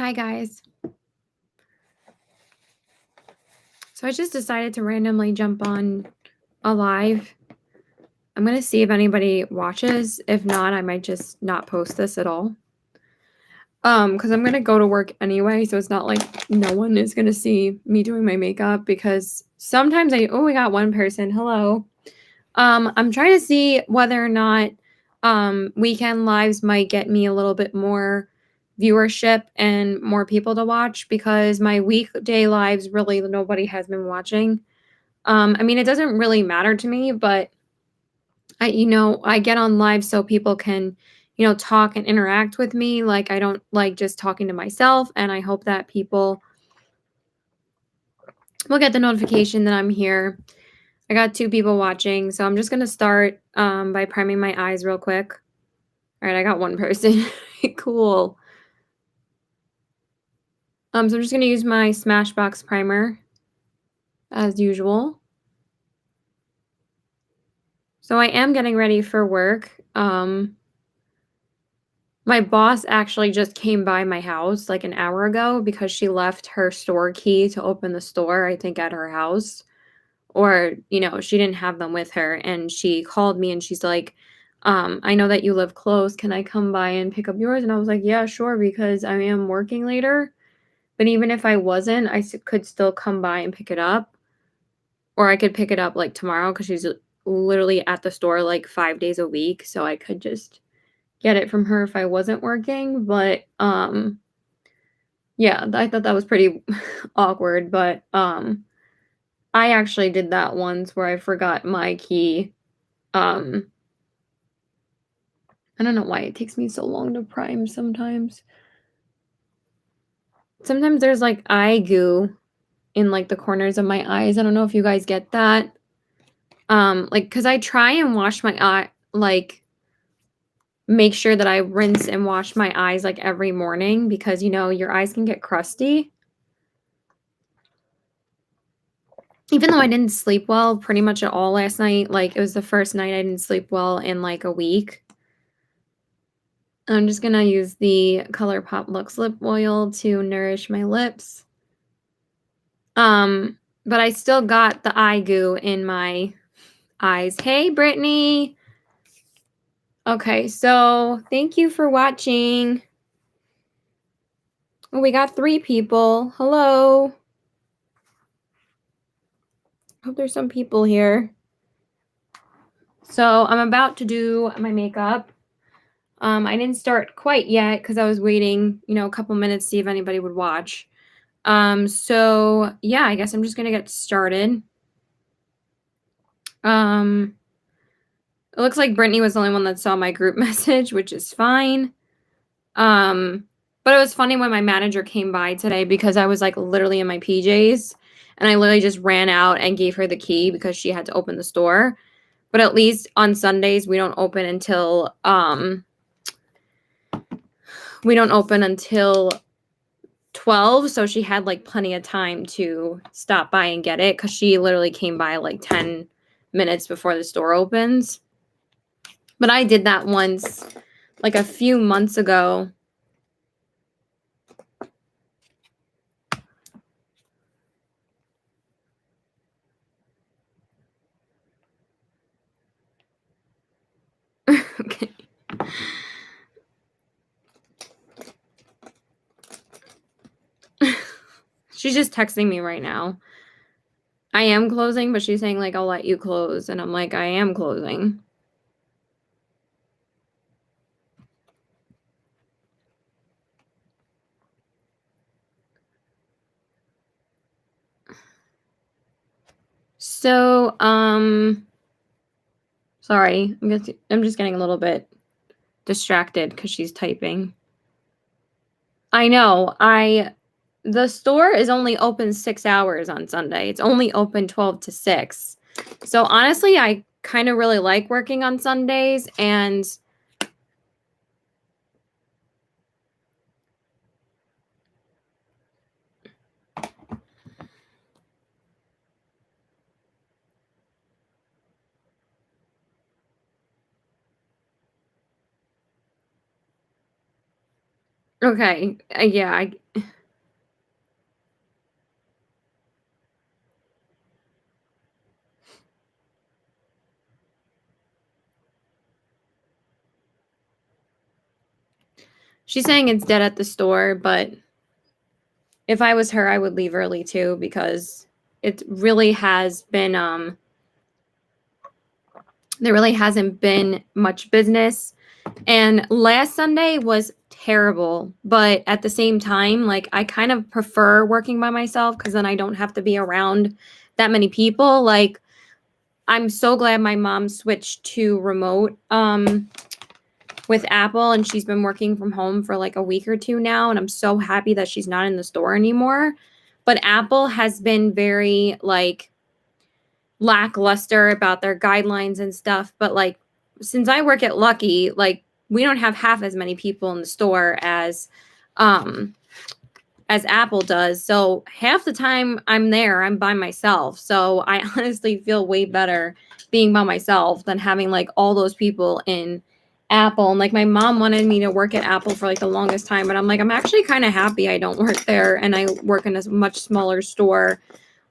Hi, guys. So I just decided to randomly jump on a live. I'm going to see if anybody watches. If not, I might just not post this at all. Because I'm going to go to work anyway, so it's not like no one is going to see me doing my makeup because sometimes we got one person. Hello. I'm trying to see whether or not weekend lives might get me a little bit more viewership and more people to watch because my weekday lives really nobody has been watching. I mean, it doesn't really matter to me, but I get on live so people can, talk and interact with me. Like I don't like just talking to myself, and I hope that people will get the notification that I'm here. I got 2 people watching, so I'm just gonna start by priming my eyes real quick. All right, I got 1 person. Cool. So I'm just gonna use my Smashbox primer as usual. So I am getting ready for work. My boss actually just came by my house like an hour ago because she left her store key to open the store, I think at her house. Or, she didn't have them with her. And she called me and she's like, I know that you live close. Can I come by and pick up yours? And I was like, yeah, sure, because I am working later. But even if I wasn't, could still come by and pick it up. Or I could pick it up like tomorrow because she's literally at the store like 5 days a week. So I could just get it from her if I wasn't working. But yeah, I thought that was pretty awkward. But I actually did that once where I forgot my key. Um I don't know why it takes me so long to prime sometimes. Sometimes there's like eye goo in like the corners of my eyes. I don't know if you guys get that. Like cuz I try and wash my eye like make sure that I rinse and wash my eyes like every morning because your eyes can get crusty. Even though I didn't sleep well pretty much at all last night, like it was the first night I didn't sleep well in like a week. I'm just gonna use the ColourPop Luxe Lip Oil to nourish my lips. But I still got the eye goo in my eyes. Hey, Brittany. Okay, so thank you for watching. Oh, we got 3 people. Hello. Hope there's some people here. So I'm about to do my makeup. I didn't start quite yet because I was waiting, a couple minutes to see if anybody would watch. So yeah, I guess I'm just gonna get started. It looks like Brittany was the only one that saw my group message, which is fine. But it was funny when my manager came by today because I was like literally in my PJs and I literally just ran out and gave her the key because she had to open the store. But at least on Sundays we don't open until 12, so she had like plenty of time to stop by and get it cuz she literally came by like 10 minutes before the store opens. But I did that once like a few months ago. Okay. She's just texting me right now. I am closing, but she's saying like I'll let you close and I'm like I am closing. So, sorry. I'm just getting a little bit distracted cuz she's typing. I know. The store is only open 6 hours on Sunday. It's only open 12 to 6. So honestly, I kind of really like working on Sundays and okay. Yeah, She's saying it's dead at the store, but if I was her, I would leave early too, because it really has been there really hasn't been much business. And last Sunday was terrible, but at the same time, like, I kind of prefer working by myself because then I don't have to be around that many people. Like, I'm so glad my mom switched to remote with Apple, and she's been working from home for like a week or two now, and I'm so happy that she's not in the store anymore. But Apple has been very like lackluster about their guidelines and stuff. But like, since I work at Lucky, like, we don't have half as many people in the store as Apple does. So half the time I'm there, I'm by myself. So I honestly feel way better being by myself than having like all those people in Apple. And like, my mom wanted me to work at Apple for like the longest time, but I'm like, I'm actually kind of happy I don't work there and I work in a much smaller store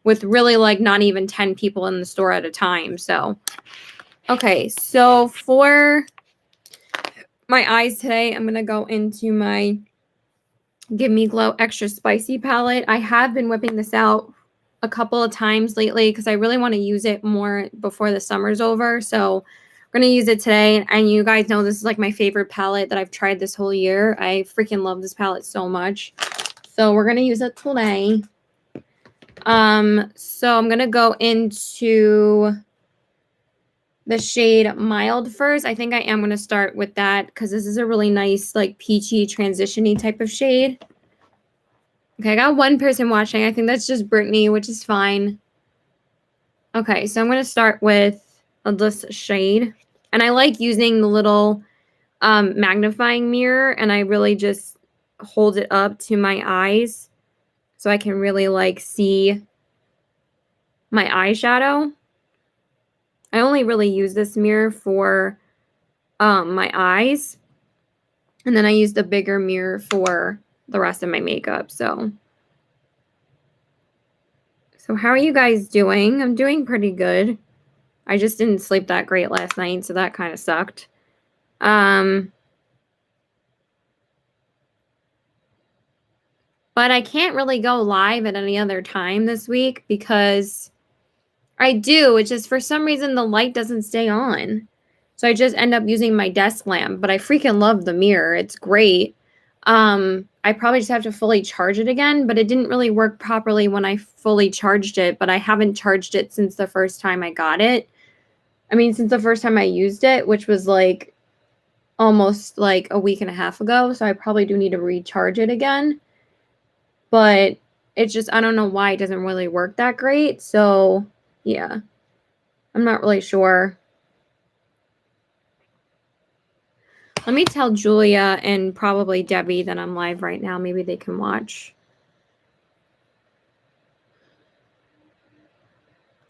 with really like not even 10 people in the store at a time. So, okay. So for my eyes today, I'm going to go into my Give Me Glow Extra Spicy palette. I have been whipping this out a couple of times lately because I really want to use it more before the summer's over. So we're going to use it today. And you guys know this is like my favorite palette that I've tried this whole year. I freaking love this palette so much. So we're going to use it today. So I'm going to go into the shade Mild first. I think I am going to start with that because this is a really nice, like, peachy, transition-y type of shade. Okay, I got one person watching. I think that's just Brittany, which is fine. Okay, so I'm going to start with this shade. And I like using the little magnifying mirror, and I really just hold it up to my eyes so I can really, like, see my eyeshadow. I only really use this mirror for my eyes. And then I use the bigger mirror for the rest of my makeup. So how are you guys doing? I'm doing pretty good. I just didn't sleep that great last night, so that kind of sucked. But I can't really go live at any other time this week because I do. It's just for some reason the light doesn't stay on. So I just end up using my desk lamp, but I freaking love the mirror. It's great. I probably just have to fully charge it again, but it didn't really work properly when I fully charged it, but I haven't charged it since the first time I got it. I mean, since the first time I used it, which was like almost like a week and a half ago, so I probably do need to recharge it again. But it's just, I don't know why it doesn't really work that great. So, yeah. I'm not really sure. Let me tell Julia and probably Debbie that I'm live right now. Maybe they can watch.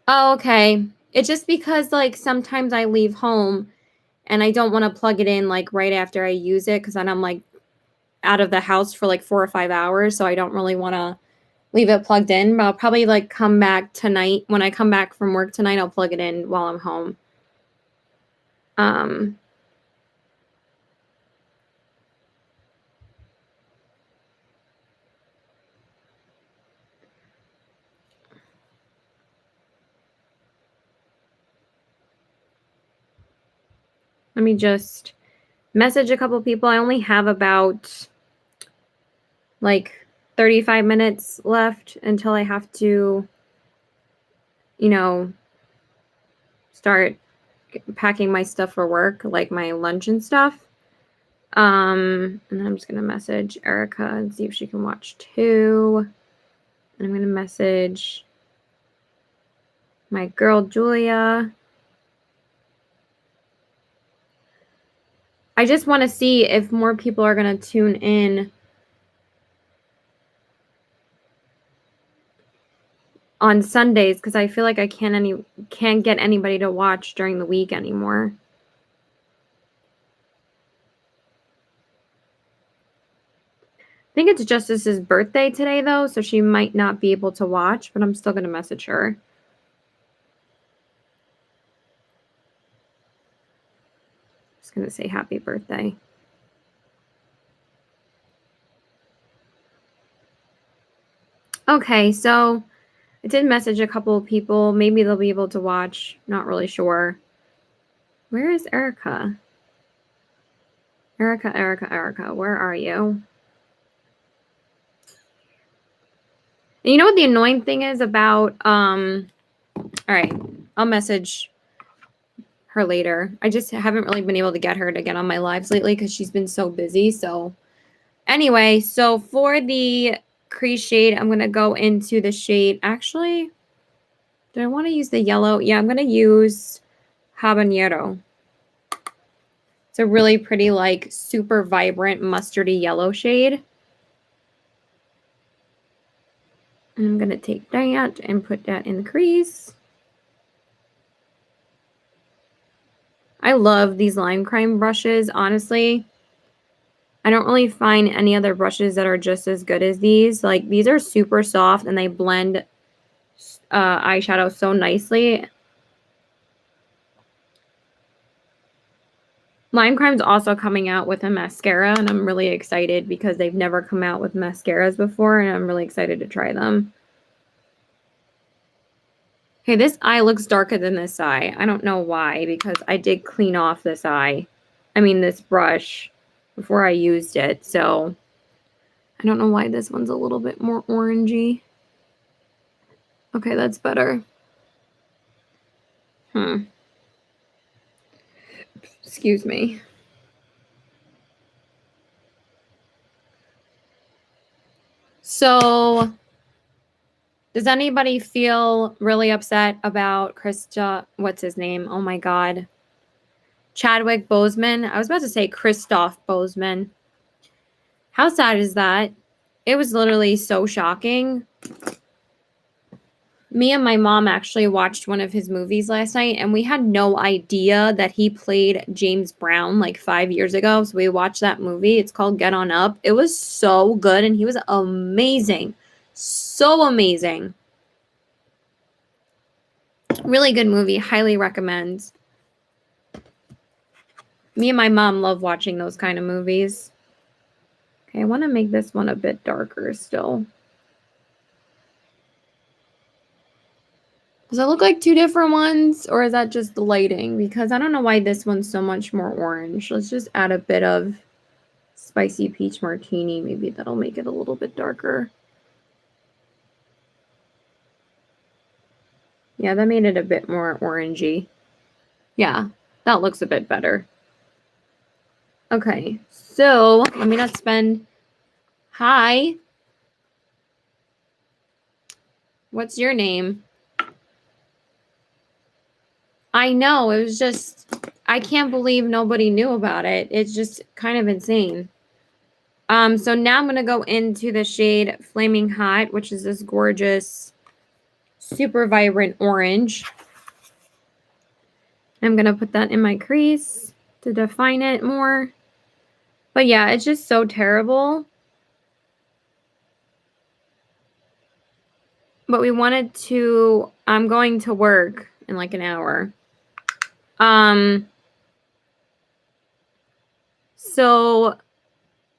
Oh, okay. It's just because, like, sometimes I leave home and I don't want to plug it in, like, right after I use it because then I'm, like, out of the house for, like, 4 or 5 hours. So I don't really want to leave it plugged in. But I'll probably, like, come back tonight. When I come back from work tonight, I'll plug it in while I'm home. Let me just message a couple people. I only have about like 35 minutes left until I have to, you know, start packing my stuff for work, like my lunch and stuff. And then I'm just going to message Erica and see if she can watch too. And I'm going to message my girl, Julia. I just want to see if more people are going to tune in on Sundays because I feel like I can't get anybody to watch during the week anymore. I think it's Justice's birthday today, though, so she might not be able to watch, but I'm still going to message her. Just going to say happy birthday. Okay, so I did message a couple of people. Maybe they'll be able to watch. Not really sure. Where is Erica? Erica, where are you? And you know what the annoying thing is about, all right, I'll message her later. I just haven't really been able to get her to get on my lives lately because she's been so busy. So anyway, so for the crease shade, I'm going to go into the shade. Actually, do I want to use the yellow? Yeah, I'm going to use Habanero. It's a really pretty, like, super vibrant mustardy yellow shade. And I'm going to take that and put that in the crease. I love these lime crime brushes, honestly. I don't really find any other brushes that are just as good as these. Like, these are super soft and they blend eyeshadow so nicely. Lime Crime's also coming out with a mascara, and I'm really excited because they've never come out with mascaras before, and I'm really excited to try them. Okay, this eye looks darker than this eye. I don't know why, because I did clean off this eye. I mean, this brush before I used it, so I don't know why this one's a little bit more orangey. Okay, that's better. Excuse me. So, does anybody feel really upset about what's his name? Oh my God. Chadwick Boseman. I was about to say Christoph Boseman. How sad is that? It was literally so shocking. Me and my mom actually watched one of his movies last night, and we had no idea that he played James Brown like 5 years ago. So we watched that movie. It's called Get On Up. It was so good, and he was amazing. So amazing. Really good movie. Highly recommend. Me and my mom love watching those kind of movies. Okay, I want to make this one a bit darker still. Does it look like two different ones, or is that just the lighting? Because I don't know why this one's so much more orange. Let's just add a bit of spicy peach martini. Maybe that'll make it a little bit darker. Yeah, that made it a bit more orangey. Yeah, that looks a bit better. Okay, so let me not spend... Hi. What's your name? I know, it was just... I can't believe nobody knew about it. It's just kind of insane. So now I'm going to go into the shade Flaming Hot, which is this gorgeous, super vibrant orange. I'm going to put that in my crease to define it more. But yeah, it's just so terrible. But we wanted to... I'm going to work in like an hour. So...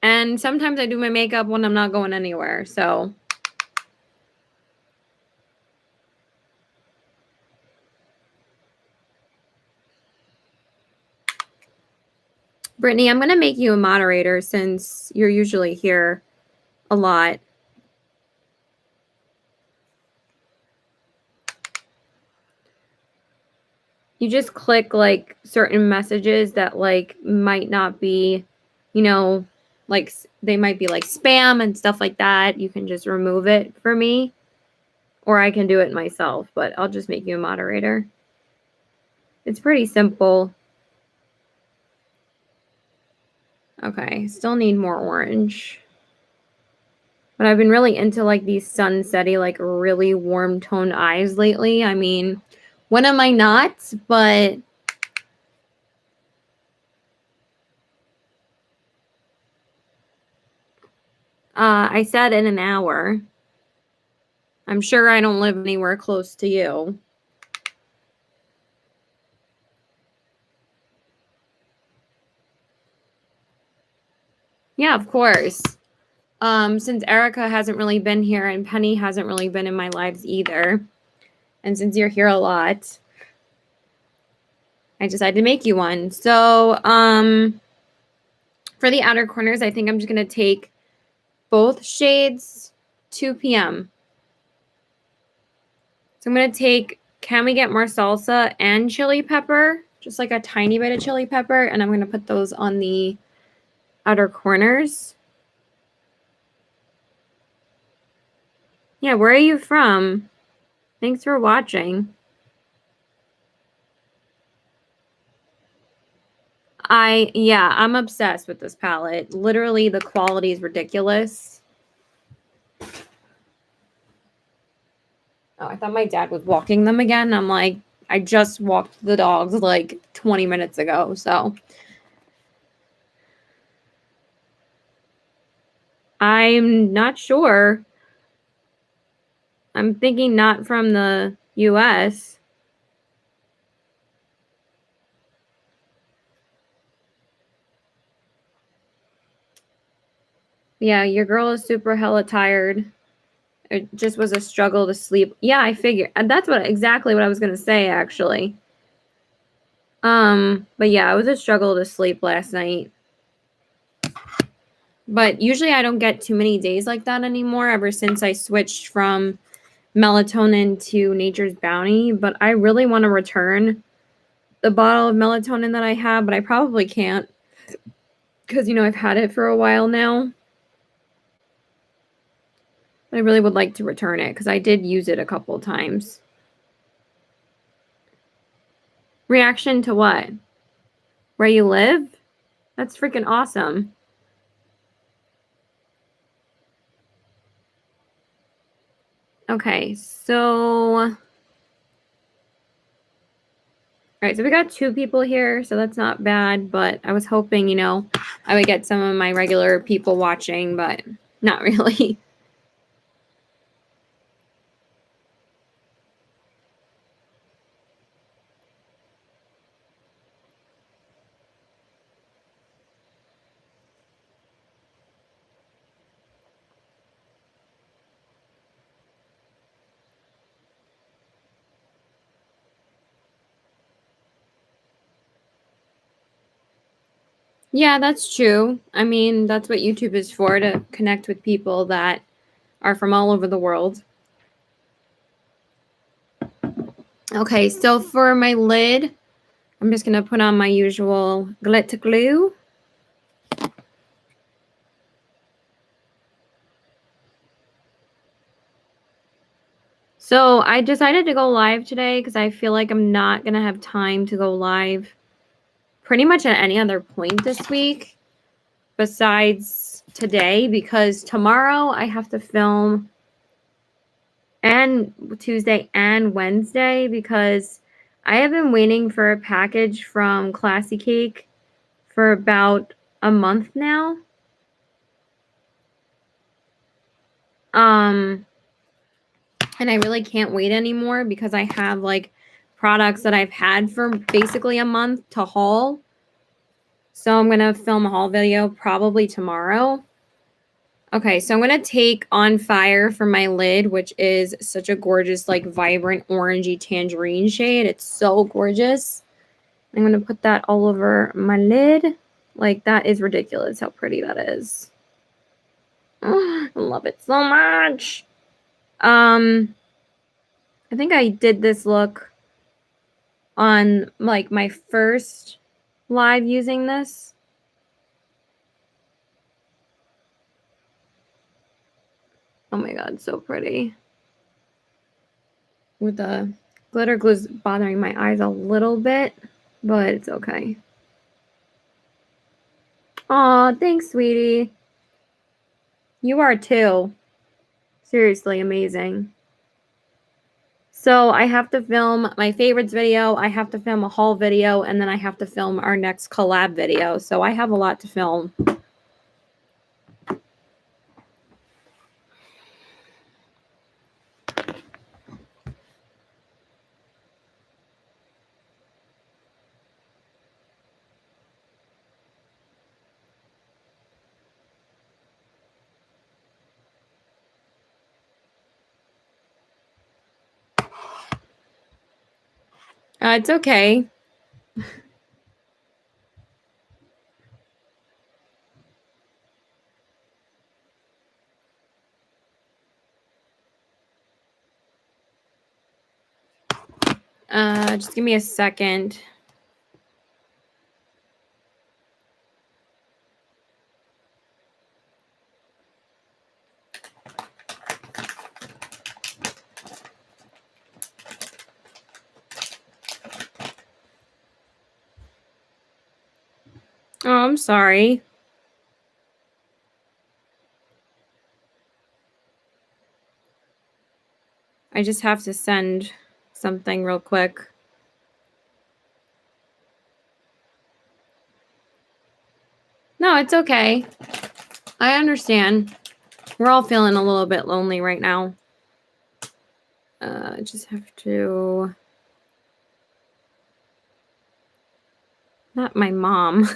And sometimes I do my makeup when I'm not going anywhere, so... Brittany, I'm going to make you a moderator since you're usually here a lot. You just click like certain messages that like might not be, you know, like they might be like spam and stuff like that. You can just remove it for me, or I can do it myself, but I'll just make you a moderator. It's pretty simple. Okay, still need more orange. But I've been really into like these sunsetty, like really warm toned eyes lately. I mean, when am I not? But I said in an hour. I'm sure I don't live anywhere close to you. Yeah, of course. Since Erica hasn't really been here and Penny hasn't really been in my lives either, and since you're here a lot, I decided to make you one. So, for the outer corners, I think I'm just going to take both shades 2 p.m. So I'm going to take Can We Get More Salsa and chili pepper, just like a tiny bit of chili pepper, and I'm going to put those on the outer corners. Yeah, where are you from? Thanks for watching. I'm obsessed with this palette. Literally, the quality is ridiculous. Oh, I thought my dad was walking them again. I'm like, I just walked the dogs like 20 minutes ago, so. I'm not sure. I'm thinking not from the US. Yeah, your girl is super hella tired. It just was a struggle to sleep. Yeah, I figured. And that's exactly what I was gonna say, actually. But yeah, it was a struggle to sleep last night. But usually I don't get too many days like that anymore ever since I switched from melatonin to Nature's Bounty. But I really want to return the bottle of melatonin that I have, but I probably can't because, I've had it for a while now. I really would like to return it because I did use it a couple times. Reaction to what? Where you live? That's freaking awesome. Okay, so... All right, so we got 2 people here, so that's not bad, but I was hoping, I would get some of my regular people watching, but not really. Yeah, that's true. I mean, that's what YouTube is for, to connect with people that are from all over the world. Okay, so for my lid, I'm just going to put on my usual glitter glue. So I decided to go live today because I feel like I'm not going to have time to go live pretty much at any other point this week besides today, because tomorrow I have to film, and Tuesday and Wednesday, because I have been waiting for a package from Classy Cake for about a month now. And I really can't wait anymore because I have like products that I've had for basically a month to haul. So I'm going to film a haul video probably tomorrow. Okay, so I'm going to take On Fire for my lid, which is such a gorgeous, like, vibrant orangey tangerine shade. It's so gorgeous. I'm going to put that all over my lid. Like, that is ridiculous how pretty that is. Oh, I love it so much. I think I did this look on, like, my first live using this. Oh my god, so pretty. With the glitter glue's bothering my eyes a little bit, but it's okay. Aw, thanks, sweetie. You are too. Seriously, amazing. So I have to film my favorites video, I have to film a haul video, and then I have to film our next collab video. So I have a lot to film. It's okay. Just give me a second. Oh, I'm sorry. I just have to send something real quick. No, it's okay. I understand. We're all feeling a little bit lonely right now. I just have to... Not my mom.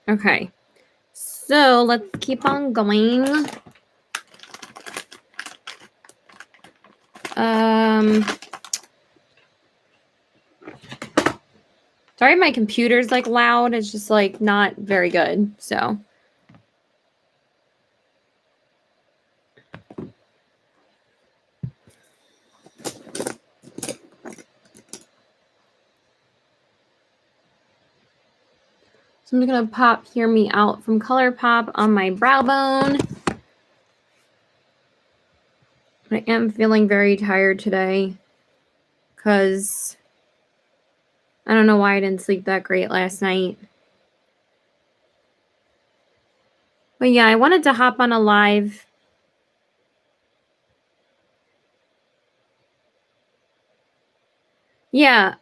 Okay. So let's keep on going. Sorry my computer's like loud. It's just like not very good. So I'm just gonna pop Hear Me Out from ColourPop on my brow bone. I am feeling very tired today because I don't know why I didn't sleep that great last night. But yeah, I wanted to hop on a live. Yeah,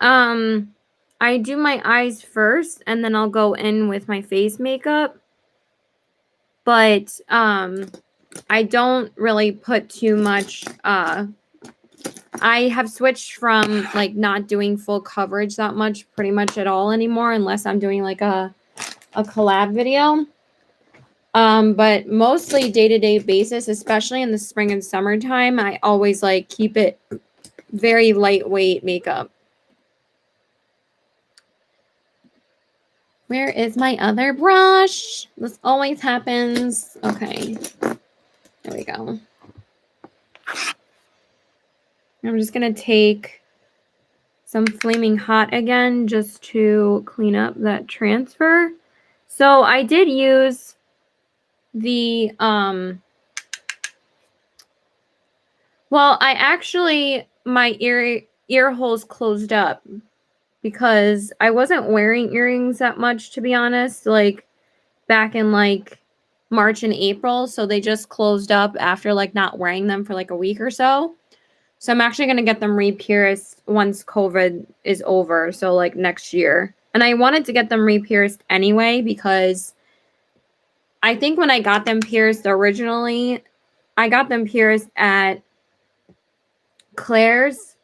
I do my eyes first and then I'll go in with my face makeup. But I don't really put too much I have switched from like not doing full coverage that much pretty much at all anymore unless I'm doing like a collab video. But mostly day-to-day basis, especially in the spring and summertime, I always like keep it very lightweight makeup. Where is my other brush? This always happens. Okay. There we go. I'm just going to take some Flaming Hot again just to clean up that transfer. So I did use the, well, I actually, my ear holes closed up because I wasn't wearing earrings that much, to be honest, like back in like March and April. So they just closed up after like not wearing them for like a week or so. So I'm actually going to get them re-pierced once COVID is over. So like next year. And I wanted to get them re-pierced anyway because I think when I got them pierced originally, I got them pierced at Claire's,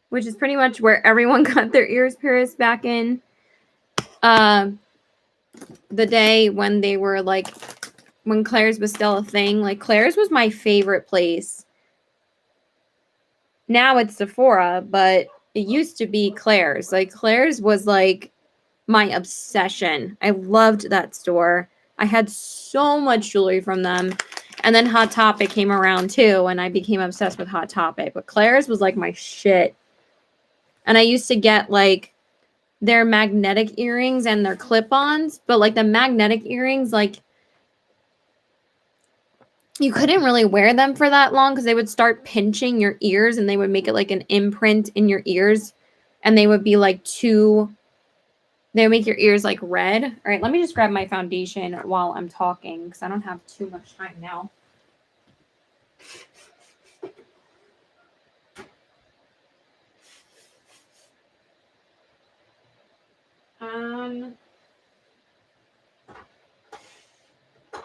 which is pretty much where everyone got their ears pierced back in the day when they were like, when Claire's was still a thing. Like Claire's was my favorite place. Now it's Sephora, but it used to be Claire's. Like Claire's was like my obsession. I loved that store. I had so much jewelry from them. And then Hot Topic came around too, and I became obsessed with Hot Topic. But Claire's was like my shit. And I used to get like their magnetic earrings and their clip-ons, but like the magnetic earrings, like you couldn't really wear them for that long because they would start pinching your ears and they would make it like an imprint in your ears, and they would be like they would make your ears like red. All right, let me just grab my foundation while I'm talking because I don't have too much time now.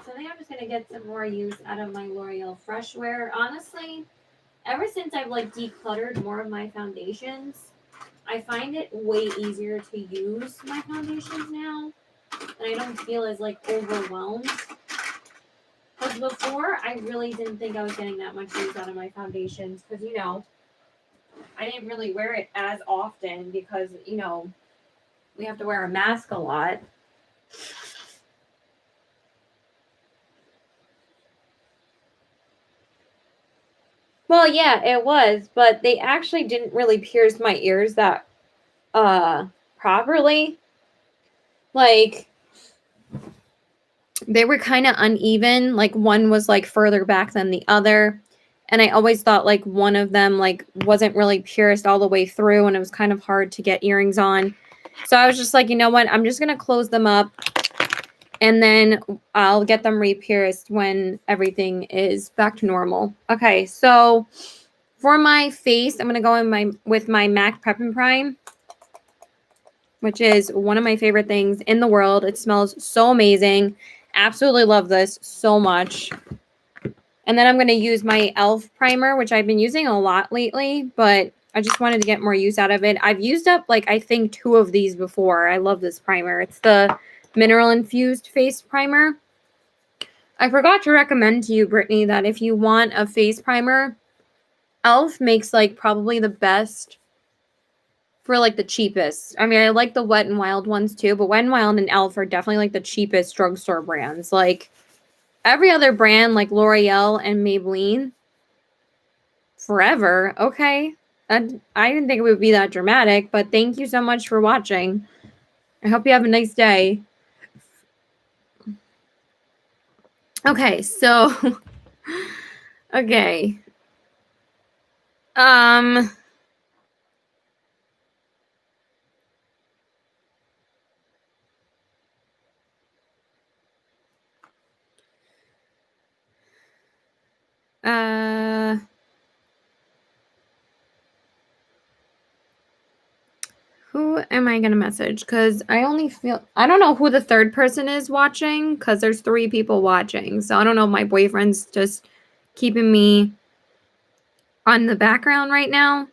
So I think I'm just gonna get some more use out of my L'Oreal Fresh Wear. Honestly, ever since I've like decluttered more of my foundations, I find it way easier to use my foundations now, and I don't feel as like overwhelmed. Because before, I really didn't think I was getting that much use out of my foundations, because I didn't really wear it as often because we have to wear a mask a lot. Well, yeah, it was, but they actually didn't really pierce my ears that properly. Like they were kind of uneven, like one was like further back than the other, and I always thought like one of them like wasn't really pierced all the way through, and it was kind of hard to get earrings on. So I was just like, you know what, I'm just gonna close them up and then I'll get them re-pierced when everything is back to normal. Okay, so for my face, I'm gonna go in with my MAC Prep and Prime, which is one of my favorite things in the world. It smells so amazing. Absolutely love this so much. And then I'm going to use my e.l.f. primer, which I've been using a lot lately, but I just wanted to get more use out of it. I've used up, like, I think 2 of these before. I love this primer. It's the Mineral Infused Face Primer. I forgot to recommend to you, Brittany, that if you want a face primer, e.l.f. makes, like, probably the best for, like, the cheapest. I mean, I like the Wet n Wild ones, too, but Wet n Wild and e.l.f. are definitely, like, the cheapest drugstore brands. Like, every other brand, like L'Oreal and Maybelline, forever. Okay. I didn't think it would be that dramatic, but thank you so much for watching. I hope you have a nice day. Okay, so okay. Who am I gonna message? Because I don't know who the third person is watching, because there's 3 people watching. So I don't know if my boyfriend's just keeping me on the background right now.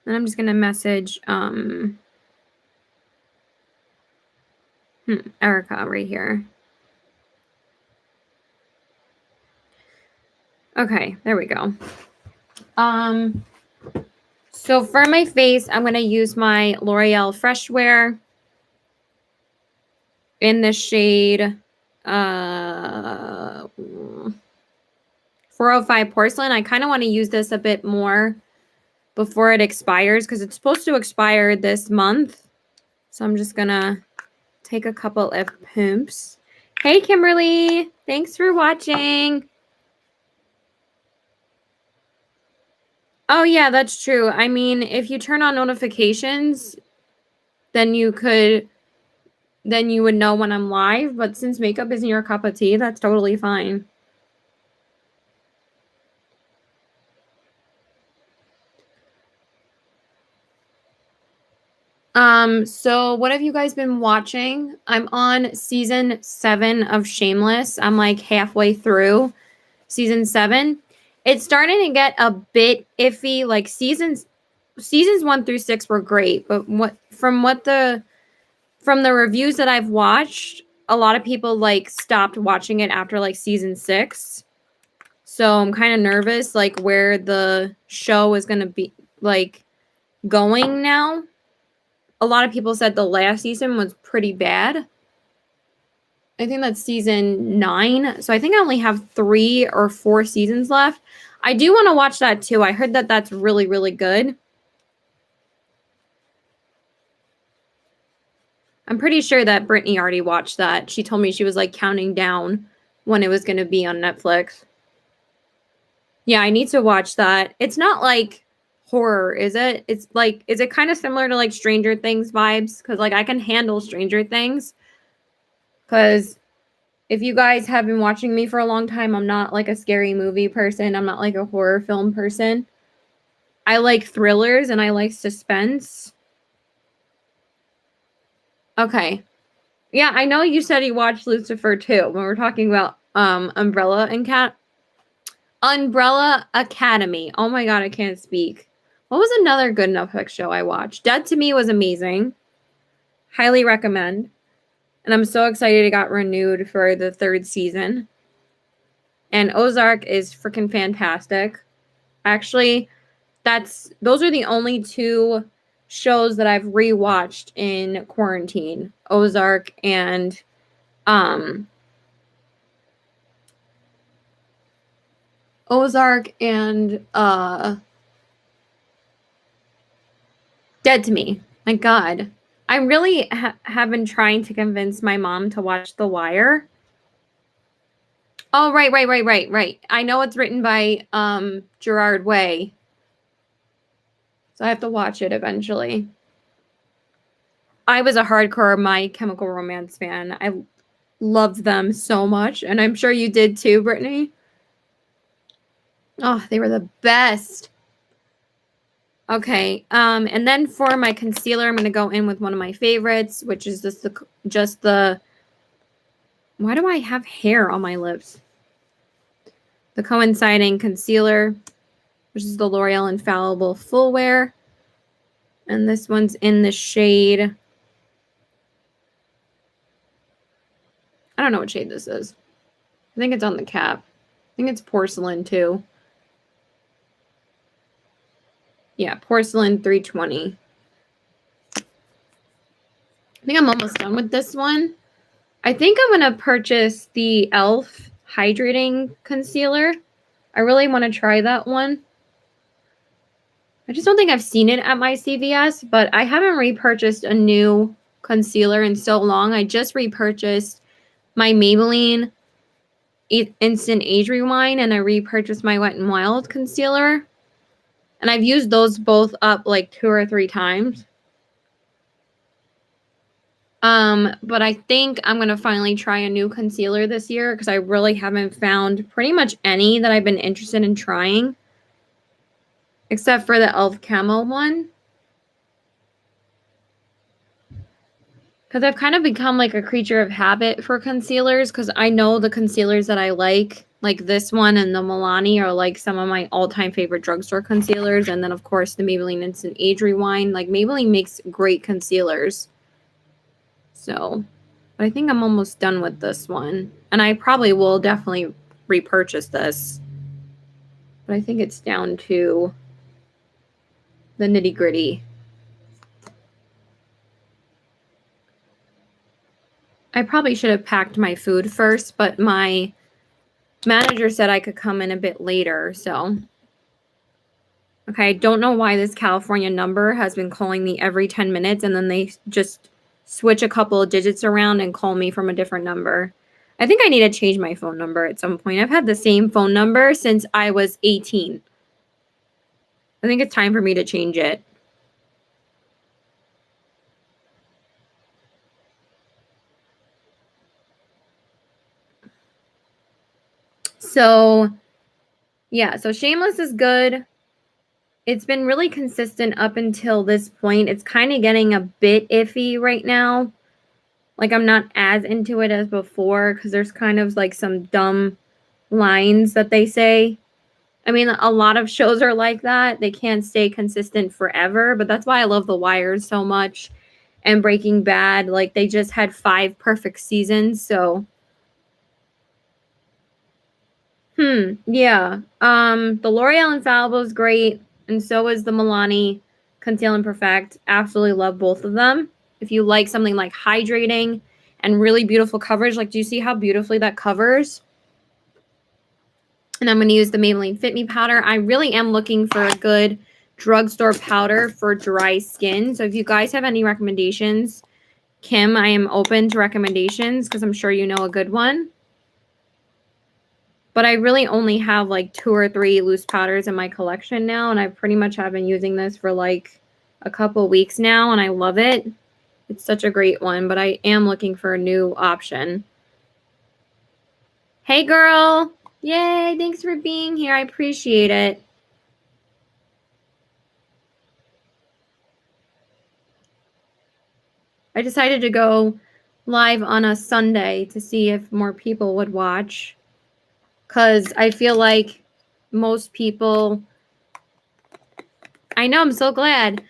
And I'm just gonna message Erica right here. Okay, there we go. So for my face, I'm going to use my L'Oreal Fresh Wear in the shade 405 Porcelain. I kind of want to use this a bit more before it expires because it's supposed to expire this month. So I'm just going to take a couple of pumps. Hey, Kimberly. Thanks for watching. Oh, yeah, that's true. I mean, if you turn on notifications, then you would know when I'm live. But since makeup isn't your cup of tea, that's totally fine. So what have you guys been watching? I'm on season 7 of Shameless. I'm like halfway through season 7. It's starting to get a bit iffy. Like seasons 1 through 6 were great, but from the reviews that I've watched, a lot of people like stopped watching it after like season 6. So I'm kind of nervous like where the show is going to be like going now. A lot of people said the last season was pretty bad. I think that's season 9. So I think I only have 3 or 4 seasons left. I do want to watch that too. I heard that that's really, really good. I'm pretty sure that Brittany already watched that. She told me she was like counting down when it was going to be on Netflix. Yeah, I need to watch that. It's not like horror, is it? It's like, is it kind of similar to like Stranger Things vibes? Because like I can handle Stranger Things. Because if you guys have been watching me for a long time, I'm not like a scary movie person. I'm not like a horror film person. I like thrillers and I like suspense. Okay. Yeah, I know you said you watched Lucifer too when we're talking about Umbrella Academy. Oh my god, I can't speak. What was another good Netflix show I watched? Dead to Me was amazing. Highly recommend. And I'm so excited it got renewed for the 3rd season. And Ozark is freaking fantastic. Actually, those are the only 2 shows that I've rewatched in quarantine. Ozark and Dead to Me. My god. I really have been trying to convince my mom to watch The Wire. Oh, right. I know it's written by Gerard Way. So I have to watch it eventually. I was a hardcore My Chemical Romance fan. I loved them so much, and I'm sure you did too, Brittany. Oh, they were the best. Okay, and then for my concealer, I'm going to go in with one of my favorites, which is just the why do I have hair on my lips? The coinciding concealer, which is the L'Oreal Infallible Full Wear. And this one's in the shade. I don't know what shade this is. I think it's on the cap. I think it's porcelain too. Yeah, porcelain 320. I think I'm almost done with this one. I think I'm going to purchase the e.l.f. Hydrating Concealer. I really want to try that one. I just don't think I've seen it at my CVS, but I haven't repurchased a new concealer in so long. I just repurchased my Maybelline Instant Age Rewind, and I repurchased my Wet n Wild concealer. And I've used those both up like 2 or 3 times. But I think I'm going to finally try a new concealer this year because I really haven't found pretty much any that I've been interested in trying. Except for the e.l.f. Camo one. Because I've kind of become like a creature of habit for concealers because I know the concealers that I like this one and the Milani are like some of my all-time favorite drugstore concealers. And then, of course, the Maybelline Instant Age Rewind. Like, Maybelline makes great concealers. So, but I think I'm almost done with this one. And I probably will definitely repurchase this. But I think it's down to the nitty-gritty. I probably should have packed my food first, but my manager said I could come in a bit later, so. Okay, I don't know why this California number has been calling me every 10 minutes, and then they just switch a couple of digits around and call me from a different number. I think I need to change my phone number at some point. I've had the same phone number since I was 18. I think it's time for me to change it. So, yeah, so Shameless is good. It's been really consistent up until this point. It's kind of getting a bit iffy right now. Like, I'm not as into it as before because there's kind of like some dumb lines that they say. I mean, a lot of shows are like that. They can't stay consistent forever, but that's why I love The Wire so much. And Breaking Bad, like, they just had 5 perfect seasons, so. Yeah. The L'Oreal Infallible is great, and so is the Milani Conceal and Perfect. Absolutely love both of them. If you like something like hydrating and really beautiful coverage, like, do you see how beautifully that covers? And I'm going to use the Maybelline Fit Me powder. I really am looking for a good drugstore powder for dry skin. So if you guys have any recommendations, Kim, I am open to recommendations because I'm sure you know a good one. But I really only have like 2 or 3 loose powders in my collection now, and I pretty much have been using this for like a couple weeks now, and I love it. It's such a great one, but I am looking for a new option. Hey, girl. Yay, thanks for being here. I appreciate it. I decided to go live on a Sunday to see if more people would watch. Because I feel like most people... I know, I'm so glad.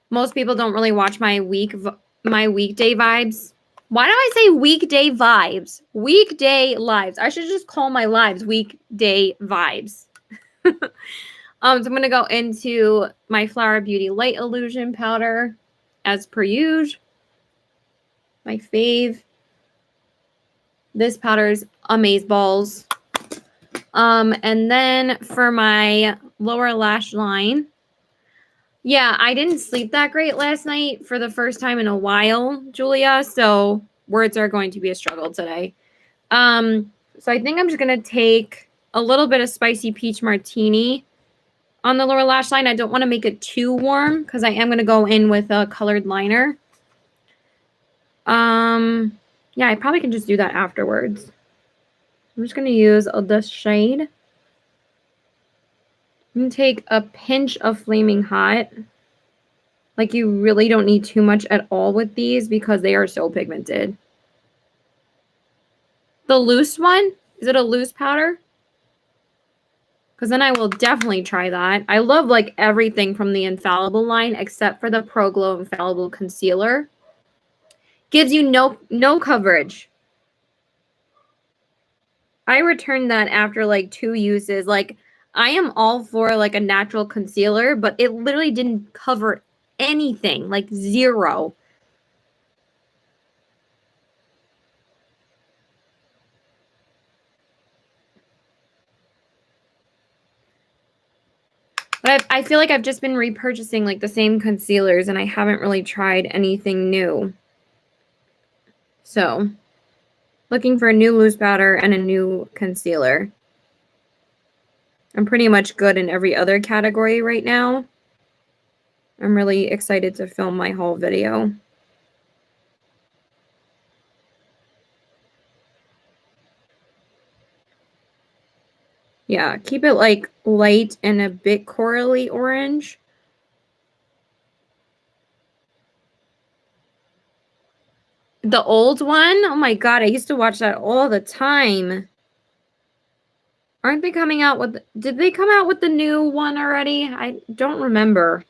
Most people don't really watch my weekday vibes. Why do I say weekday vibes? Weekday lives. I should just call my lives weekday vibes. So I'm going to go into my Flower Beauty Light Illusion powder as per usual. My fave. This powder is amazeballs. And then for my lower lash line, yeah, I didn't sleep that great last night for the first time in a while, Julia. So words are going to be a struggle today. So I think I'm just going to take a little bit of Spicy Peach Martini on the lower lash line. I don't want to make it too warm because I am going to go in with a colored liner. Yeah, I probably can just do that afterwards. I'm just going to use this shade. I'm going to take a pinch of Flaming Hot. Like, you really don't need too much at all with these because they are so pigmented. The loose one? Is it a loose powder? Because then I will definitely try that. I love, like, everything from the Infallible line except for the Pro Glow Infallible Concealer. Gives you no coverage. I returned that after, like, 2 uses. Like, I am all for, like, a natural concealer, but it literally didn't cover anything. Like, zero. But I feel like I've just been repurchasing, like, the same concealers, and I haven't really tried anything new. So, looking for a new loose powder and a new concealer. I'm pretty much good in every other category right now. I'm really excited to film my whole video. Yeah, keep it, like, light and a bit corally orange. The old one? Oh my god, I used to watch that all the time. Aren't they coming out with... Did they come out with the new one already? I don't remember.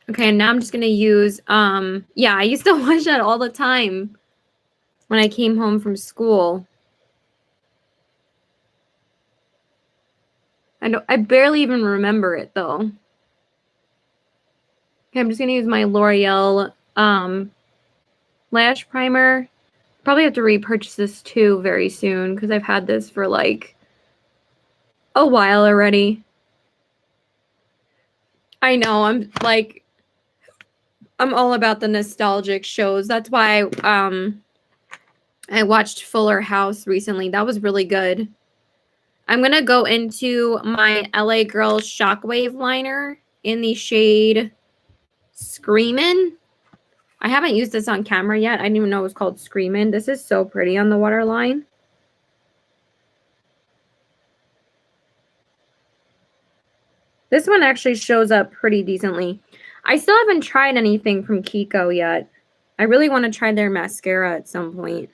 Okay, and now I'm just going to use... Yeah, I used to watch that all the time when I came home from school. I barely even remember it, though. Okay, I'm just going to use my L'Oreal lash primer. Probably have to repurchase this too very soon because I've had this for like a while already. I know, I'm all about the nostalgic shows. That's why I watched Fuller House recently. That was really good. I'm going to go into my LA Girl Shockwave liner in the shade Screamin'. I haven't used this on camera yet. I didn't even know it was called Screamin'. This is so pretty on the waterline. This one actually shows up pretty decently. I still haven't tried anything from Kiko yet. I really want to try their mascara at some point.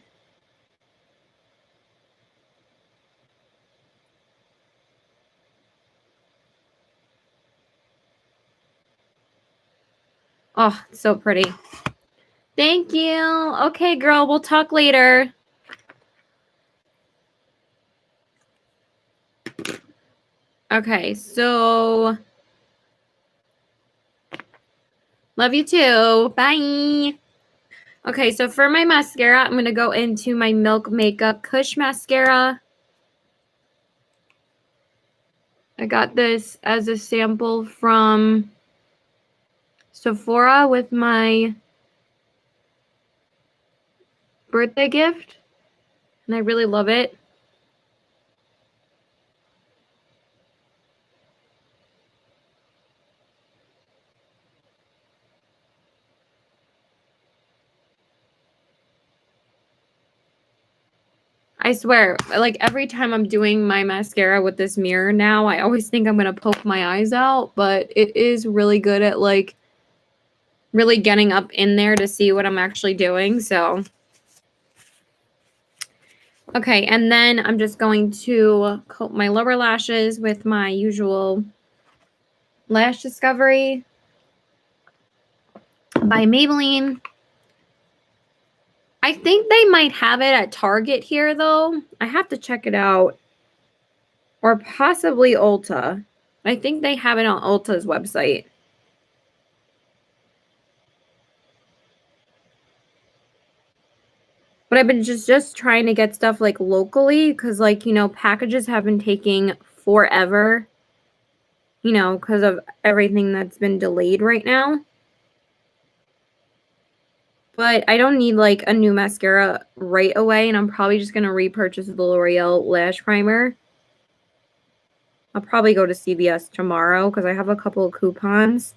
Oh, so pretty. Thank you. Okay, girl, we'll talk later. Okay, so love you too. Bye. Okay, so for my mascara, I'm going to go into my Milk Makeup Kush Mascara. I got this as a sample from Sephora with my birthday gift, and I really love it. I swear, like every time I'm doing my mascara with this mirror now, I always think I'm going to poke my eyes out, but it is really good at like really getting up in there to see what I'm actually doing. So, okay. And then I'm just going to coat my lower lashes with my usual Lash Discovery by Maybelline. I think they might have it at Target here, though. I have to check it out. Or possibly Ulta. I think they have it on Ulta's website. But I've been just trying to get stuff like locally because, like, you know, packages have been taking forever, you know, because of everything that's been delayed right now. But I don't need like a new mascara right away, and I'm probably just going to repurchase the L'Oreal Lash Primer. I'll probably go to CVS tomorrow because I have a couple of coupons.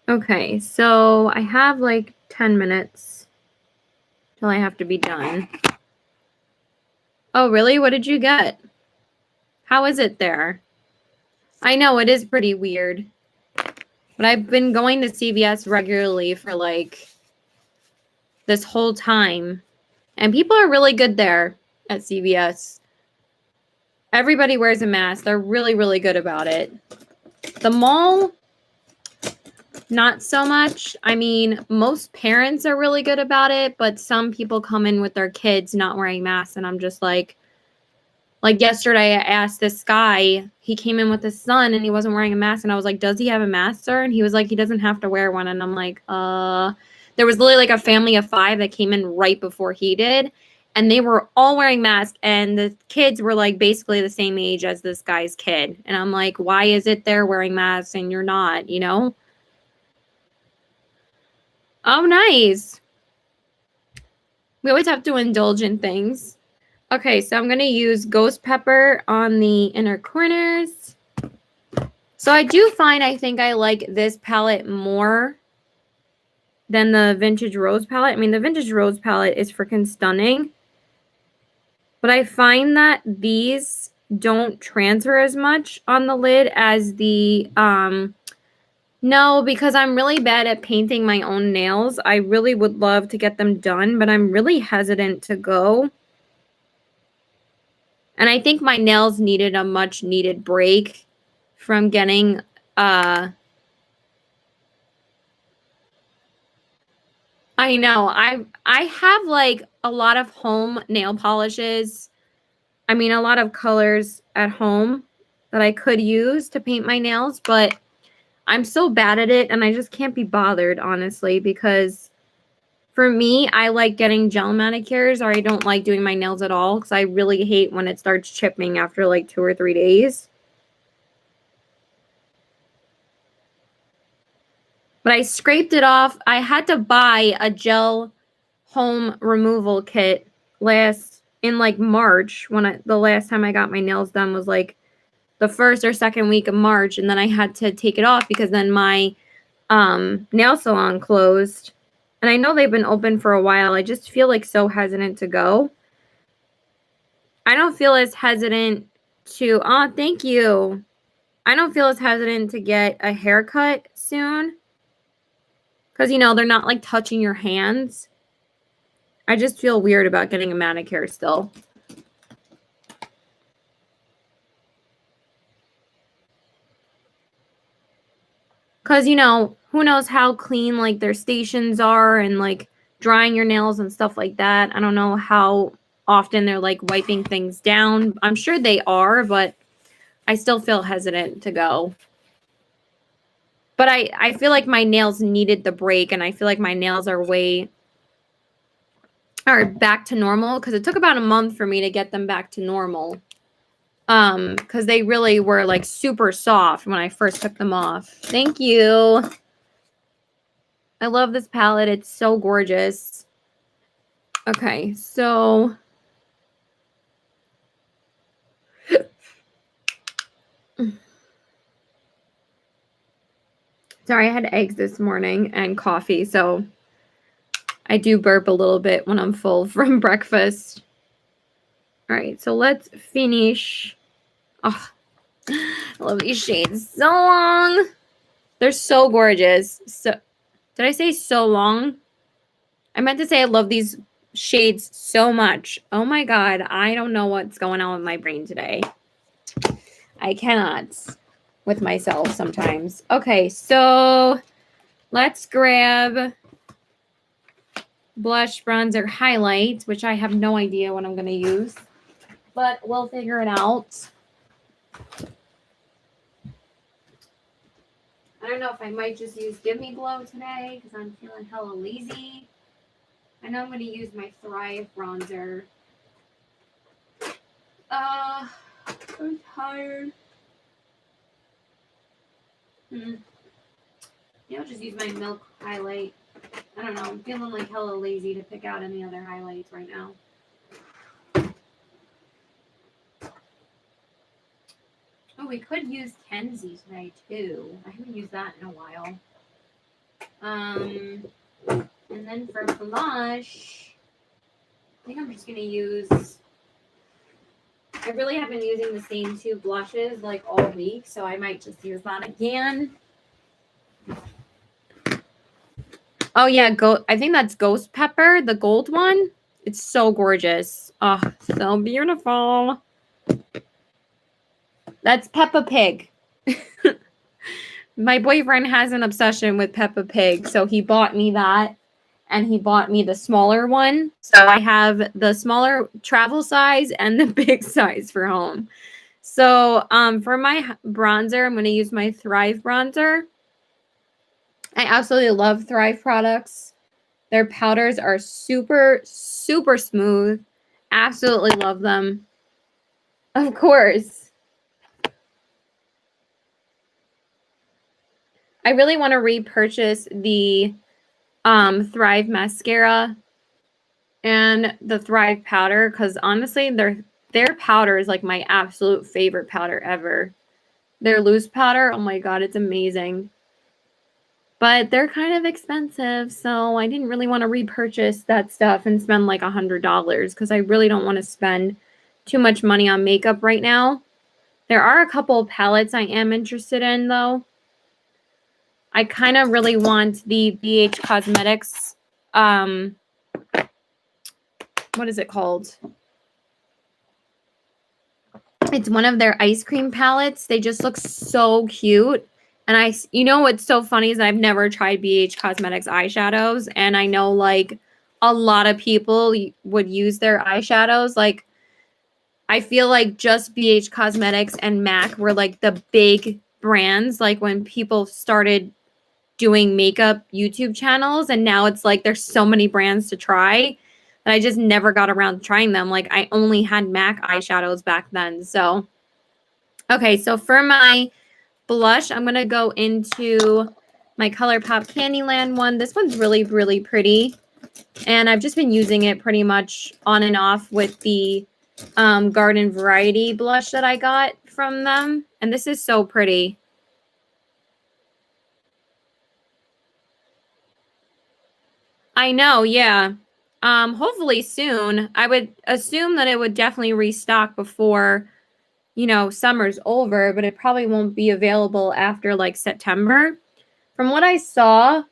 Okay, so I have like 10 minutes till I have to be done. Oh, really? What did you get? How is it there? I know it is pretty weird. But I've been going to CVS regularly for like this whole time. And people are really good there at CVS. Everybody wears a mask. They're really, really good about it. The mall, not so much. I mean, most parents are really good about it, but some people come in with their kids not wearing masks, and I'm just like yesterday I asked this guy, he came in with his son and he wasn't wearing a mask, and I was like, does he have a mask, sir? And he was like, he doesn't have to wear one. And I'm like, there was literally like a family of 5 that came in right before he did, and they were all wearing masks, and the kids were like basically the same age as this guy's kid. And I'm like, why is it they're wearing masks and you're not, you know? Oh, nice. We always have to indulge in things. Okay, so I'm going to use Ghost Pepper on the inner corners. So I do find I think I like this palette more than the Vintage Rose palette. I mean, the Vintage Rose palette is freaking stunning. But I find that these don't transfer as much on the lid as the, no, because I'm really bad at painting my own nails. I really would love to get them done, but I'm really hesitant to go. And I think my nails needed a much needed break from getting I know. I have like a lot of home nail polishes. I mean, a lot of colors at home that I could use to paint my nails, but I'm so bad at it and I just can't be bothered, honestly, because for me, I like getting gel manicures, or I don't like doing my nails at all because I really hate when it starts chipping after like 2 or 3 days. But I scraped it off. I had to buy a gel home removal kit in like March, when the last time I got my nails done was like the first or second week of March, and then I had to take it off because then my nail salon closed. And I know they've been open for a while. I just feel like so hesitant to go. I don't feel as hesitant to, oh, thank you. I don't feel as hesitant to get a haircut soon. Because, you know, they're not like touching your hands. I just feel weird about getting a manicure still. Because, you know, who knows how clean like their stations are and like drying your nails and stuff like that. I don't know how often they're like wiping things down. I'm sure they are, but I still feel hesitant to go. But I feel like my nails needed the break, and I feel like my nails are back to normal because it took about a month for me to get them back to normal. Because they really were like super soft when I first took them off. Thank you. I love this palette. It's so gorgeous. Okay, so Sorry, I had eggs this morning and coffee, so I do burp a little bit when I'm full from breakfast. All right, so let's finish. Oh, I love these shades. So long. They're so gorgeous. So, did I say so long? I meant to say I love these shades so much. Oh my God. I don't know what's going on with my brain today. I cannot with myself sometimes. Okay, so let's grab blush, bronzer, highlight, which I have no idea what I'm going to use, but we'll figure it out. I don't know if I might just use Give Me Glow today because I'm feeling hella lazy. I know I'm going to use my Thrive bronzer. I'm tired. Maybe I'll just use my Milk highlight. I don't know. I'm feeling like hella lazy to pick out any other highlights right now. Oh, we could use Kenzie today too. I haven't used that in a while. And then for blush, I think I'm just gonna use. I really have been using the same two blushes like all week, so I might just use that again. Oh yeah, I think that's Ghost Pepper, the gold one. It's so gorgeous. Oh, so beautiful. That's Peppa Pig. My boyfriend has an obsession with Peppa Pig, so he bought me that, and he bought me the smaller one. So I have the smaller travel size and the big size for home. So for my bronzer, I'm going to use my Thrive bronzer. I absolutely love Thrive products. Their powders are super, super smooth. Absolutely love them. Of course. I really want to repurchase the Thrive mascara and the Thrive powder because honestly, their powder is like my absolute favorite powder ever. Their loose powder, oh my God, it's amazing. But they're kind of expensive, so I didn't really want to repurchase that stuff and spend like $100 because I really don't want to spend too much money on makeup right now. There are a couple of palettes I am interested in though. I kind of really want the BH Cosmetics, what is it called? It's one of their ice cream palettes. They just look so cute. And you know what's so funny is I've never tried BH Cosmetics eyeshadows. And I know like a lot of people would use their eyeshadows. Like I feel like just BH Cosmetics and MAC were like the big brands. Like when people started doing makeup YouTube channels, and now it's like there's so many brands to try that I just never got around to trying them. Like I only had MAC eyeshadows back then. So, okay, so for my blush, I'm going to go into my ColourPop Candyland one. This one's really, really pretty. And I've just been using it pretty much on and off with the Garden Variety blush that I got from them. And this is so pretty. I know, yeah. Hopefully soon. I would assume that it would definitely restock before, summer's over, but it probably won't be available after like September. From what I saw,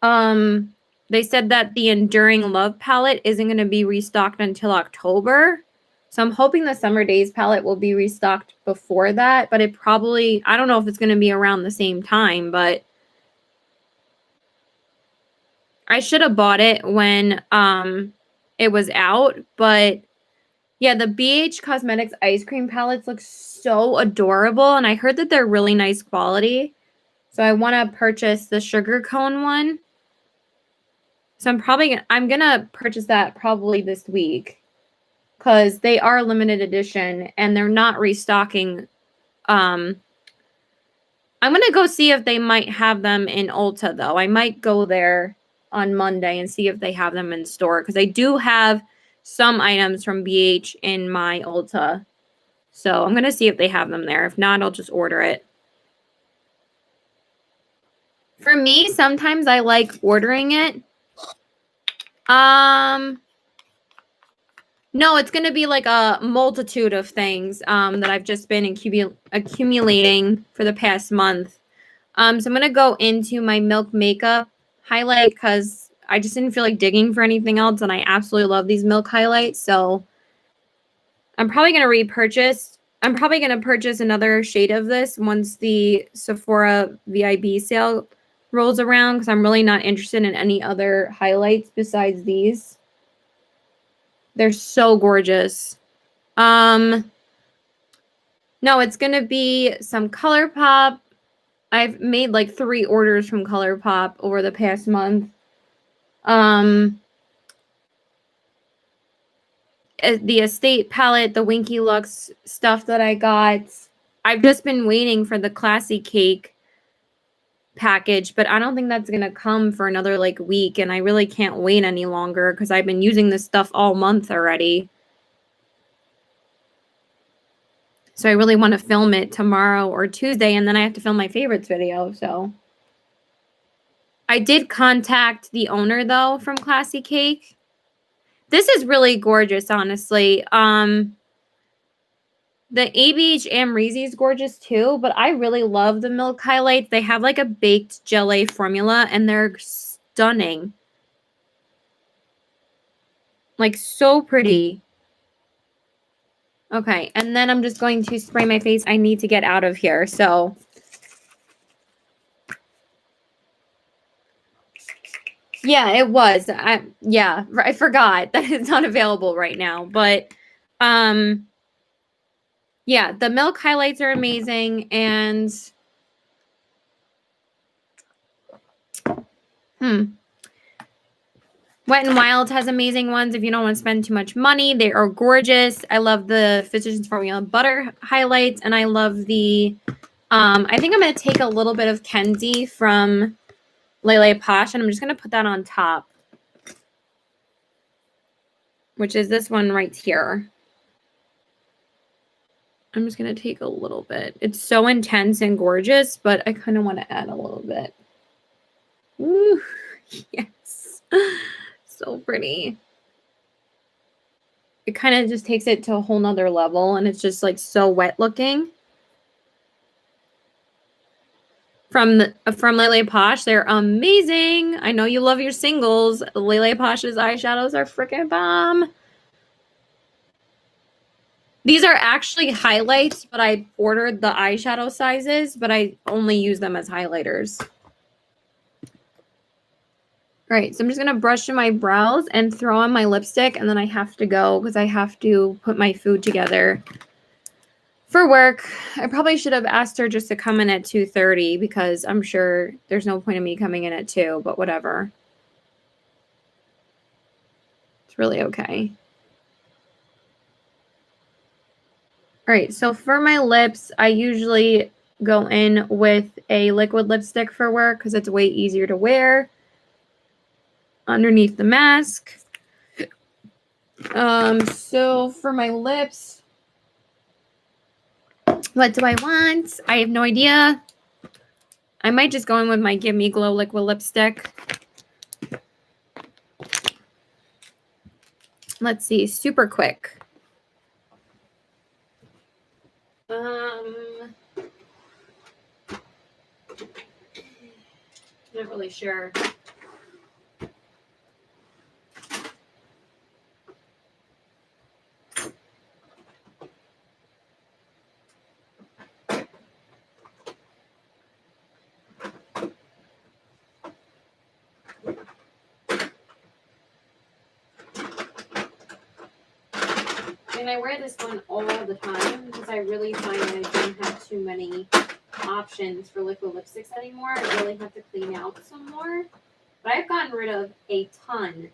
they said that the Enduring Love palette isn't going to be restocked until October. So I'm hoping the Summer Days palette will be restocked before that, but I don't know if it's going to be around the same time, but I should have bought it when it was out, but yeah, the BH Cosmetics ice cream palettes look so adorable, and I heard that they're really nice quality. So I want to purchase the sugar cone one. So I'm gonna purchase that probably this week because they are limited edition and they're not restocking. I'm gonna go see if they might have them in Ulta though. I might go there on Monday and see if they have them in store because I do have some items from BH in my Ulta. So I'm going to see if they have them there. If not, I'll just order it. For me, sometimes I like ordering it. No, it's going to be like a multitude of things that I've just been accumulating for the past month. So I'm going to go into my Milk Makeup highlight because I just didn't feel like digging for anything else, and I absolutely love these Milk highlights. So I'm probably going to repurchase. I'm probably going to purchase another shade of this once the Sephora VIB sale rolls around because I'm really not interested in any other highlights besides these. They're so gorgeous. No, it's going to be some ColourPop. I've made like 3 orders from ColourPop over the past month. The Estate palette, the Winky Lux stuff that I got. I've just been waiting for the Classy Cake package, but I don't think that's going to come for another like week, and I really can't wait any longer because I've been using this stuff all month already. So I really want to film it tomorrow or Tuesday, and then I have to film my favorites video, so. I did contact the owner, though, from Classy Cake. This is really gorgeous, honestly. The ABH Amrezy is gorgeous, too, but I really love the Milk highlights. They have, like, a baked gelée formula, and they're stunning. Like, so pretty. Okay, and then I'm just going to spray my face. I need to get out of here, so. Yeah, it was. I forgot that it's not available right now, but yeah, the Milk highlights are amazing, and Wet n Wild has amazing ones if you don't want to spend too much money. They are gorgeous. I love the Physicians Formula Butter highlights, and I love the, I think I'm going to take a little bit of Kenzie from Lele Posh, and I'm just going to put that on top, which is this one right here. I'm just going to take a little bit. It's so intense and gorgeous, but I kind of want to add a little bit. Ooh, yes. So pretty. It kind of just takes it to a whole nother level, and it's just like so wet looking. From Lele Posh, they're amazing. I know you love your singles. Lele Posh's eyeshadows are freaking bomb. These are actually highlights, but I ordered the eyeshadow sizes, but I only use them as highlighters. All right, so I'm just going to brush my brows and throw on my lipstick, and then I have to go because I have to put my food together for work. I probably should have asked her just to come in at 2:30 because I'm sure there's no point in me coming in at 2, but whatever. It's really okay. All right, so for my lips, I usually go in with a liquid lipstick for work because it's way easier to wear underneath the mask. So for my lips, what do I want? I have no idea. I might just go in with my Give Me Glow liquid lipstick. Let's see, super quick. Not really sure. And I wear this one all the time because I really find that I don't have too many options for liquid lipsticks anymore. I really have to clean out some more. But I've gotten rid of a ton.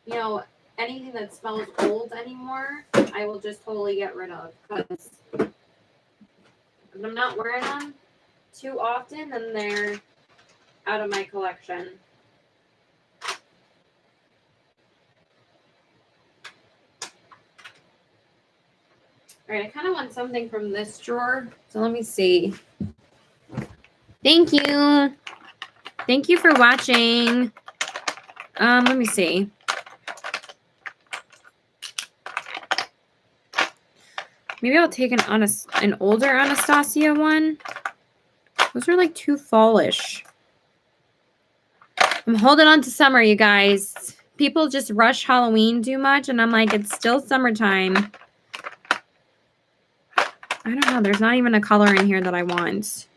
You know, anything that smells old anymore, I will just totally get rid of because if I'm not wearing them too often, then they're out of my collection. All right, I kind of want something from this drawer. So let me see. Thank you. Thank you for watching. Let me see. Maybe I'll take an older Anastasia one. Those are like too fallish. I'm holding on to summer, you guys. People just rush Halloween too much, and I'm like, it's still summertime. I don't know. There's not even a color in here that I want.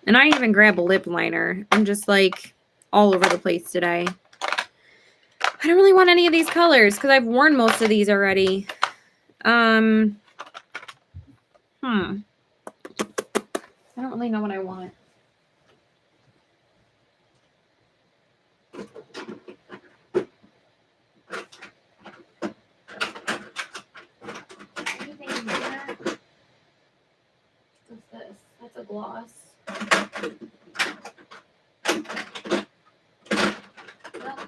And I didn't even grab a lip liner. I'm just like all over the place today. I don't really want any of these colors because I've worn most of these already. I don't really know what I want. Anything in here? What's this? That's a gloss.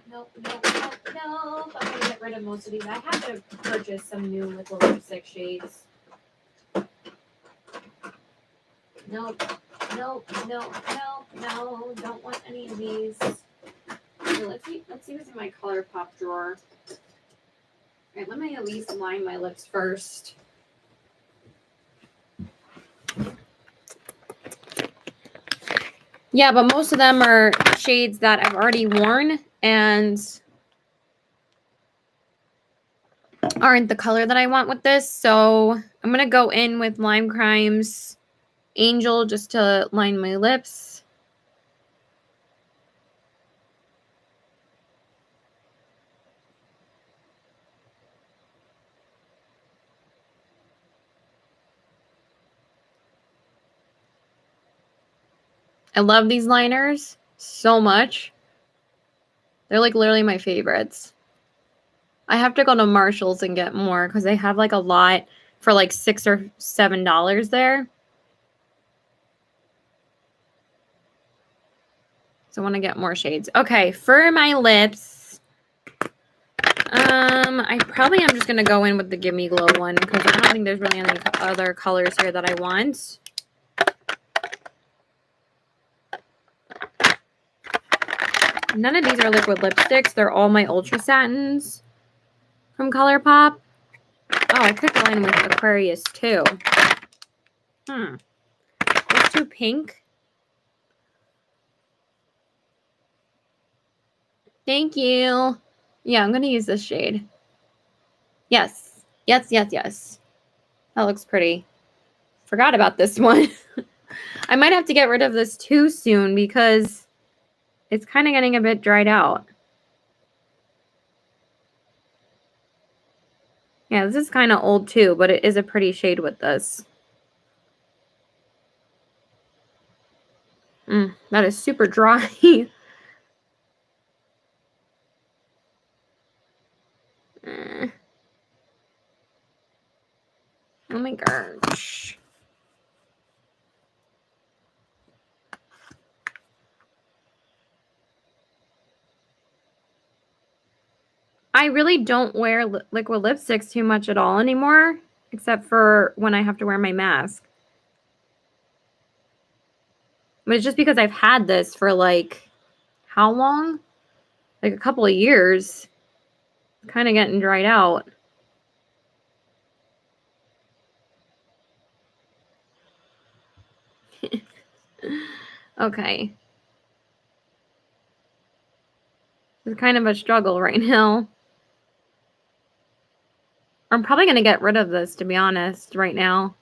Nope. I'm gonna get rid of most of these. I have to purchase some new liquid lipstick shades. Nope. No. Don't want any of these. Okay, let's see what's in my ColourPop drawer. Alright, let me at least line my lips first. Yeah, but most of them are shades that I've already worn and aren't the color that I want with this. So I'm going to go in with Lime Crimes Angel just to line my lips. I love these liners so much. They're like literally my favorites. I have to go to Marshall's and get more because they have like a lot for like $6 or $7 there. So I want to get more shades. Okay, for my lips, I probably am just going to go in with the Gimme Glow one because I don't think there's really any other colors here that I want. None of these are liquid lipsticks. They're all my Ultra Satins from ColourPop. Oh, I could line with Aquarius too. It's too pink. Thank you. Yeah, I'm going to use this shade. Yes. That looks pretty. Forgot about this one. I might have to get rid of this too soon because it's kind of getting a bit dried out. Yeah, this is kind of old too, but it is a pretty shade with this. That is super dry. Oh my gosh. I really don't wear liquid lipsticks too much at all anymore, except for when I have to wear my mask. But it's just because I've had this for like, how long? Like a couple of years. It's kind of getting dried out. Okay. It's kind of a struggle right now. I'm probably going to get rid of this, to be honest, right now.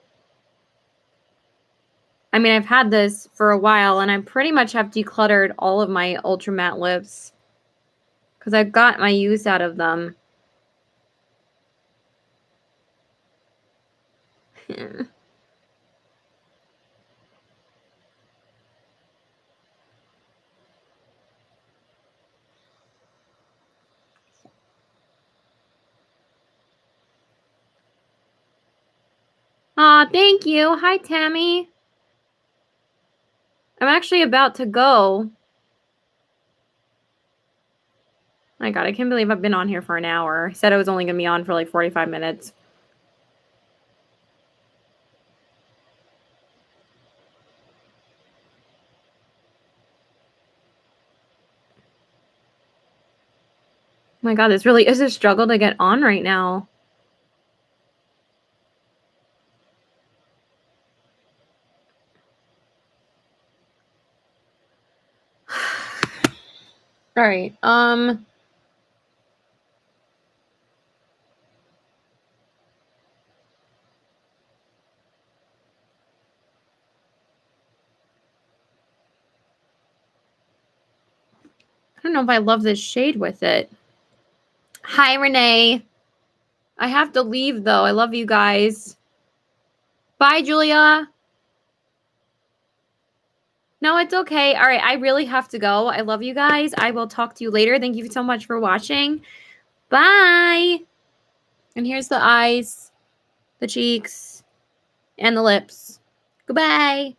I mean, I've had this for a while, and I pretty much have decluttered all of my Ultra Matte lips. Because I've got my use out of them. Aw, thank you. Hi, Tammy. I'm actually about to go. My God, I can't believe I've been on here for an hour. I said I was only going to be on for like 45 minutes. my God, this really is a struggle to get on right now. All right. I don't know if I love this shade with it. Hi, Renee. I have to leave, though. I love you guys. Bye, Julia. No, it's okay. All right, I really have to go. I love you guys. I will talk to you later. Thank you so much for watching. Bye. And here's the eyes, the cheeks, and the lips. Goodbye.